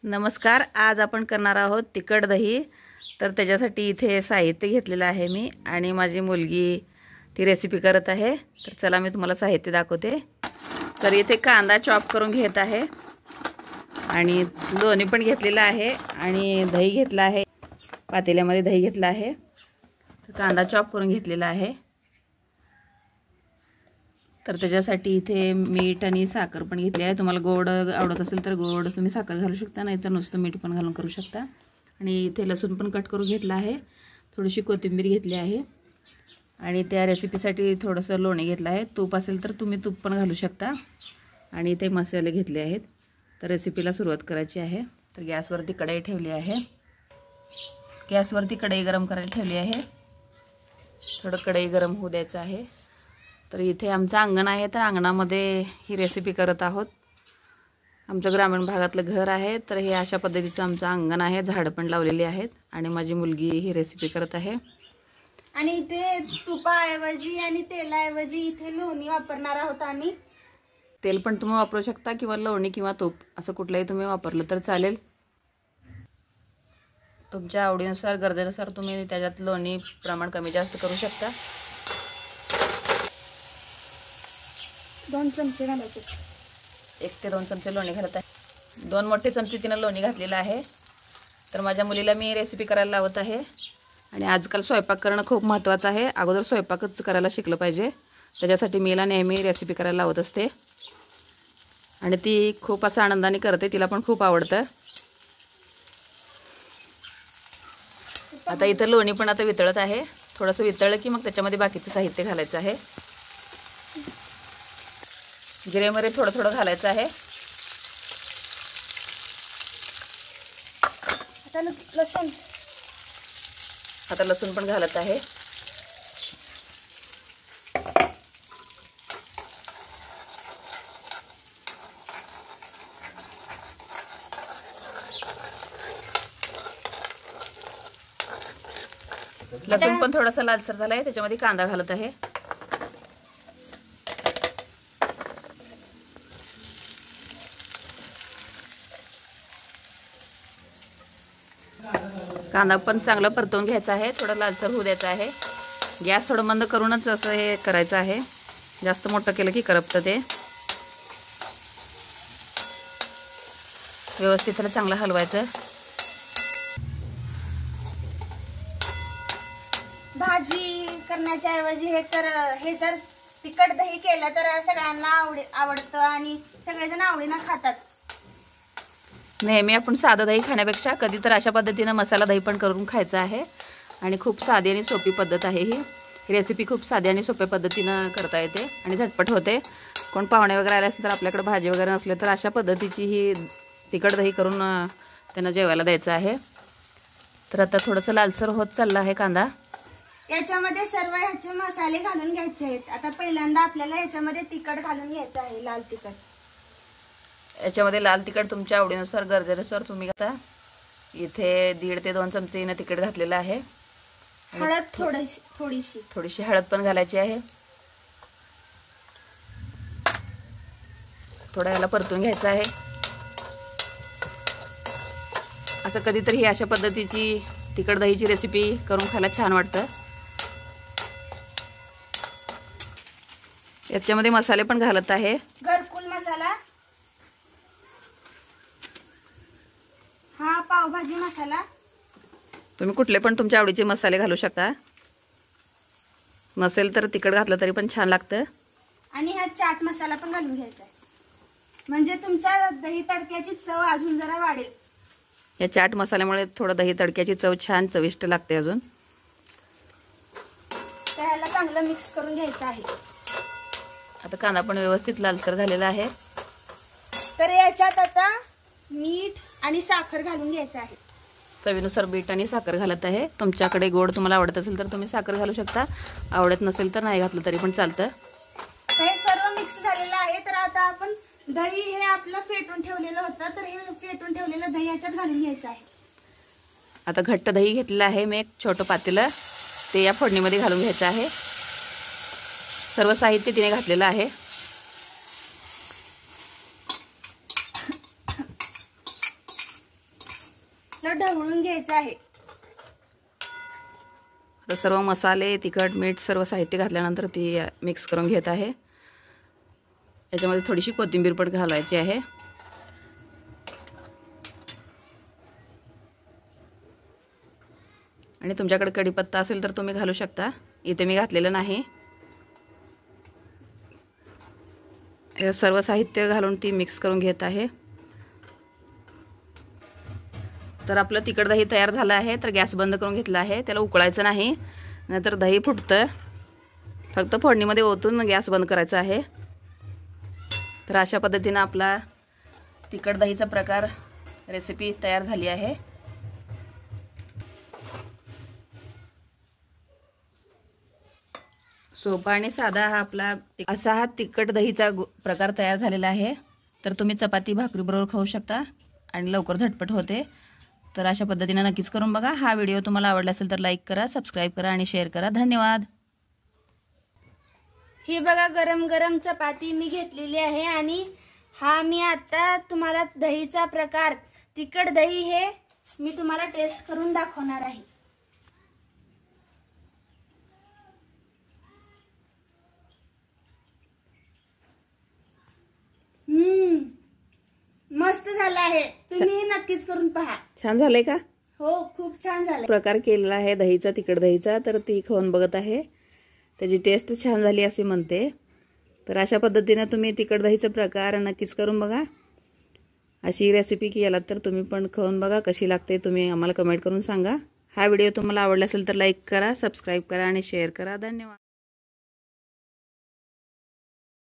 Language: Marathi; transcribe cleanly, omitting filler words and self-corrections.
नमस्कार. आज आपण करणार आहोत तिखट दही. तर त्याच्यासाठी इथे साहित्य घेतलेलं आहे मी आणि माझी मुलगी ती रेसिपी करत आहे. तर चला मी तुम्हाला साहित्य दाखवते. तर इथे कांदा चॉप करून घेत आहे आणि लोणी पण घेतलेला आहे आणि दही घेतला आहे. पातेल्यामध्ये दही घेतला आहे. तर कांदा चॉप करून घेतलेला आहे. तर त्याच्यासाठी इथे मीठ आणि साखर पण घेतली आहे. तुम्हाला गोड आवडत असेल तर गोड तुम्ही साखर घालू शकता, नाहीतर नुसतं मीठ पण घालून करू शकता. आणि इथे लसूण पण कट करून घेतला आहे. थोडीशी कोथिंबीर घेतली आहे आणि त्या रेसिपीसाठी थोडंसं लोणी घेतलं आहे. तूप असेल तर तुम्ही तूप पण घालू शकता. आणि इथे मसाले घेतले आहेत. तर रेसिपीला सुरुवात करायची आहे. तर गॅसवरती कढई ठेवली आहे. गॅसवरती कढई गरम करायला ठेवली आहे. थोडं कढई गरम होऊ द्यायचं आहे. तर इथे आमचं अंगण आहे. तर अंगणामध्ये ही रेसिपी करत आहोत. आमचं ग्रामीण भागातलं घर आहे. तर हे अशा पद्धतीचं आमचं अंगण आहे. झाडं पण लावलेली आहेत आणि माझी मुलगी ही रेसिपी करत आहे. आणि इथे तुपाऐवजी आणि तेलाऐवजी इथे लोणी वापरणार आहोत आम्ही. तेल पण तुम्ही वापरू शकता किंवा लोणी किंवा तूप असं कुठलंही तुम्ही वापरलं तर चालेल. तुमच्या आवडीनुसार गरजेनुसार तुम्ही त्याच्यात लोणी प्रमाण कमी जास्त करू शकता. 2 चमचे घालायचे. 1 ते 2 चमचे लोणी घालत आहे. 2 मोठे चमचे तिनं लोणी घातलेलं आहे. तर माझ्या मुलीला मी रेसिपी करायला लावत आहे. आणि आजकाल स्वयंपाक करणं खूप महत्त्वाचं आहे. अगोदर स्वयंपाकच करायला शिकलं पाहिजे. त्याच्यासाठी मीला नेहमी रेसिपी करायला लावत असते आणि ती खूप असं आनंदाने करते. तिला पण खूप आवडतं. आता इथं लोणी पण आता वितळत आहे. थोडंसं वितळलं की मग त्याच्यामध्ये बाकीचं साहित्य घालायचं आहे. जिरे मिरे थोडं थोडं घालायचं आहे. आता लसूण पण घालत आहे. लसूण पण थोडासा लालसर झालाय. त्याच्यामध्ये कांदा घालत आहे. कांदा पण चांगला परतवून घ्यायचा आहे. थोडं लालसर होऊ द्यायचं आहे. गॅस थोडं मंद करूनच असं हे करायचं आहे. जास्त मोठं केलं की करपतं ते. व्यवस्थित त्याला चांगलं हलवायचं. भाजी करण्याच्या ऐवजी हे जर तिखट दही केलं तर सगळ्यांना आवडतं आणि सगळेजण आवडीनं खातात. नेहमी आपण साधं दही खाण्यापेक्षा कधी तर अशा पद्धतीनं मसाला दही पण करून खायचं आहे. आणि खूप साधी आणि सोपी पद्धत आहे ही. रेसिपी खूप साधी आणि सोप्या पद्धतीनं करता येते आणि झटपट होते. कोण पाहुणे वगैरे आले असेल तर आपल्याकडे भाजी वगैरे नसले तर अशा पद्धतीची ही तिखट दही करून त्यांना जेवायला द्यायचं आहे. तर आता थोडंसं लालसर होत चाललं आहे कांदा. याच्यामध्ये सर्व ह्याचे मसाले घालून घ्यायचे आहेत. आता पहिल्यांदा आपल्याला याच्यामध्ये तिखट घालून घ्यायचं आहे. लाल तिखट. याच्यामध्ये लाल तिखट तुमच्या आवडीनुसार गरजेनुसार तुम्ही घाला. इथे 1.5 ते 2 चमचे हिनं तिखट घातलेलं आहे. हळद थोडीशी हळद पण घालायची आहे. थोडं याला परतून घ्यायचं आहे. असं कधीतरी ही अशा पद्धतीची तिखट दहीची रेसिपी करून खायला छान वाटतं. याच्यामध्ये मसाले पण घालत आहे. घरकुल मसाला, हा पावभाजी मसाला. तुम्ही कुठले पण तुमच्या आवडीचे मसाले घालू शकता. नसेल तर तिखट घातलं तरी पण छान लागतं. आणि हा चाट मसाला पण घालून घ्यायचा आहे. म्हणजे तुमच्या दही तडक्याची चव अजून जरा वाढेल. या चाट मसाल्यामुळे थोडं दही तडक्याची चव छान चविष्ट लागते अजून. त्याला चांगलं मिक्स करून घ्यायचं आहे. आता कांदा पण व्यवस्थित लालसर झालेला आहे. तर याच्यात आता मीठ आणि साखर घालून घ्यायचं आहे. चवीनुसार मीठ आणि साखर घालत आहे. तुमच्याकडे गोड तुम्हाला आवडत असेल तर तुम्ही साखर घालू शकता. आवडत नसेल तर नाही घातलं तरी पण चालतं. हे सर्व मिक्स झालेलं आहे. तर आता आपण दही हे आपलं फेटून ठेवलेलं होतं. तर हे फेटून ठेवलेलं दही याच्यात घालून घ्यायचं आहे. आता घट्ट दही घेतलेलं आहे मी. एक छोटं पातेलं ते या फोडणीमध्ये घालून घ्यायचं आहे. सर्व साहित्य तिने घातलेलं आहे. असं ढवळून घ्यायचं आहे. आता सर्व मसाले, तिखट, मीठ सर्व साहित्य घातल्यानंतर ती मिक्स करून घेत आहे. याच्यामध्ये थोडीशी कोथिंबीर पण घालायची आहे. आणि तुमच्याकडे कढीपत्ता असेल तर तुम्ही घालू शकता. इथे मी घातलेलं नाही. हे सर्व साहित्य घालून ती मिक्स करून घेत आहे. तर आपलं तिखट दही तयार झालं आहे. तर गॅस बंद करून घेतला आहे. त्याला उकळायचं नाही, नाहीतर दही फुटतं. फक्त फोडणीमध्ये ओतून गॅस बंद करायचा आहे. तर अशा पद्धतीनं आपला तिखट दहीचा प्रकार रेसिपी तयार झाली आहे. सोपा आणि साधा हा तिखट दहीचा प्रकार तयार झालेला आहे. तर तुम्ही चपाती भाकरीबरोबर खाऊ शकता आणि लवकर झटपट होते. तर अशा पद्धतीने नक्कीच करून बघा. हा व्हिडिओ तुम्हाला आवडला असेल तर लाईक करा, सबस्क्राईब करा आणि शेअर करा. धन्यवाद. ही बघा गरम गरम चपाती मी घेतलेली आहे आणि हा मी आता तुम्हाला दहीचा प्रकार तिखट दही हे मी तुम्हाला टेस्ट करून दाखवणार आहे. मस्त झालं आहे. तुम्ही नक्कीच करून पहा. छान झालंय का? हो, खूप छान झालं. प्रकार केलेला आहे दहीचा, तिखट दहीचा. तर ती खाऊन बघत आहे. त्याची टेस्ट छान झाली असे म्हणते. तर अशा पद्धतीने तुम्ही तिखट दहीचा प्रकार नक्कीच करून बघा. अशी रेसिपी केलात तर तुम्ही पण खाऊन बघा कशी लागते. तुम्ही आम्हाला कमेंट करून सांगा. हा व्हिडिओ तुम्हाला आवडला असेल तर लाईक करा, सबस्क्राईब करा आणि शेअर करा. धन्यवाद.